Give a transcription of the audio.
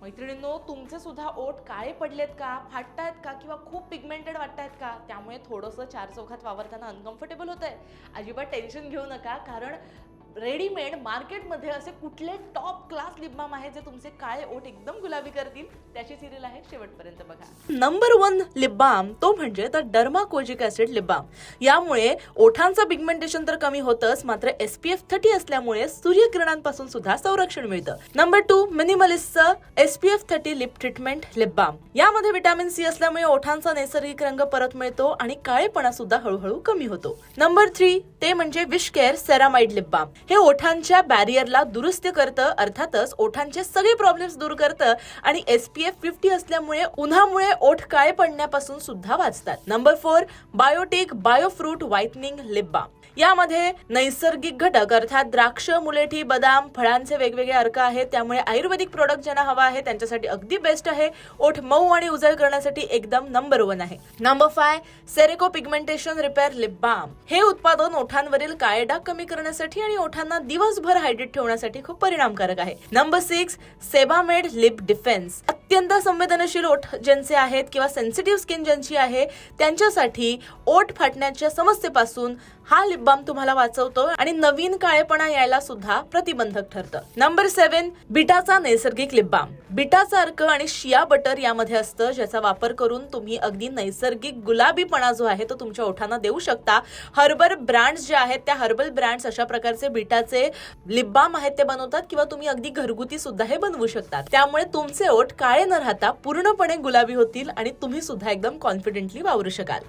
मैत्रिणींनो, तुमचे सुद्धा ओठ काळे पडलेत का, फाटतायत का किंवा खूप पिगमेंटेड वाटतायत का, त्यामुळे थोडंसं चार चौघात वावरताना अनकम्फर्टेबल होतंय? अजिबात टेन्शन घेऊ नका, कारण रेडीमेड मार्केटमध्ये असे कुठले टॉप क्लास लिप बाम आहे जे तुमचे काळे ओठ एकदम गुलाबी करतील, त्याची सिरियल आहे, शेवटपर्यंत बघा. नंबर 1 लिप बाम तो म्हणजे द डर्माकोजिक ऍसिड लिप बाम. यामुळे ओठांचं पिगमेंटेशन तर कमी होतंच, मात्र SPF 30 असल्यामुळे सूर्यकिरणांपासून सुद्धा संरक्षण मिळतं. नंबर 2 मिनिमलिस्टचं SPF 30 lip treatment lip balm. यामध्ये व्हिटॅमिन C असल्यामुळे ओठांचा नैसर्गिक रंग परत मिळतो आणि काळेपणा सुद्धा हळूहळू कमी होतो. नंबर 3 ते म्हणजे wish care ceramide lip balm. हे ओठांच्या बॅरियरला दुरुस्त करतं, अर्थातच ओठांचे सगळे प्रॉब्लेम्स दूर करतं आणि SPF 50 असल्यामुळे उन्हामुळे ओठ काळे पडण्यापासून सुद्धा वाचतात. Number 4 biotique biofruit whitening lip balm. यामध्ये नैसर्गिक घटक अर्थात द्राक्ष, मुलेठी, बदाम, फळांचे वेगवेगळे अर्क आहेत, त्यामुळे आयुर्वेदिक प्रोडक्ट ज्यांना हवा आहे त्यांच्यासाठी अगदी बेस्ट आहे. ओठ मऊ आणि उजळ करण्यासाठी एकदम नंबर 1 आहे. नंबर 5 सेरेको पिगमेंटेशन रिपेअर लिप बाम. हे उत्पादन ओठांवरील काळे डाग कमी करण्यासाठी आणि ओठांना दिवसभर हायड्रेट ठेवण्यासाठी खूप परिणामकारक आहे. Number 6 Sebamed lip defence. अत्यंत संवेदनशील ओठ ज्यांचे आहेत किंवा सेन्सिटिव्ह स्किन ज्यांची आहे त्यांच्यासाठी ओठ फाटण्याच्या समस्येपासून हा लिप बाम तुम्हाला वाचवतो आणि नवीन काळेपणा यायला सुद्धा प्रतिबंधक ठरतं. नंबर 7 बिटाचा नैसर्गिक लिप बाम. बिटाचा अर्क आणि शिया बटर यामध्ये असतं, ज्याचा वापर करून तुम्ही अगदी नैसर्गिक गुलाबीपणा जो आहे तो तुमच्या ओठांना देऊ शकता. हर्बल ब्रँड्स जे आहेत त्या हर्बल ब्रँड्स अशा प्रकारचे बिटाचे लिप बाम आहेत ते बनवतात किंवा तुम्ही अगदी घरगुती सुद्धा हे बनवू शकता. त्यामुळे तुमचे ओठ काळे न राहता पूर्णपणे गुलाबी होतील आणि तुम्ही सुद्धा एकदम कॉन्फिडेंटली वावरू शकाल.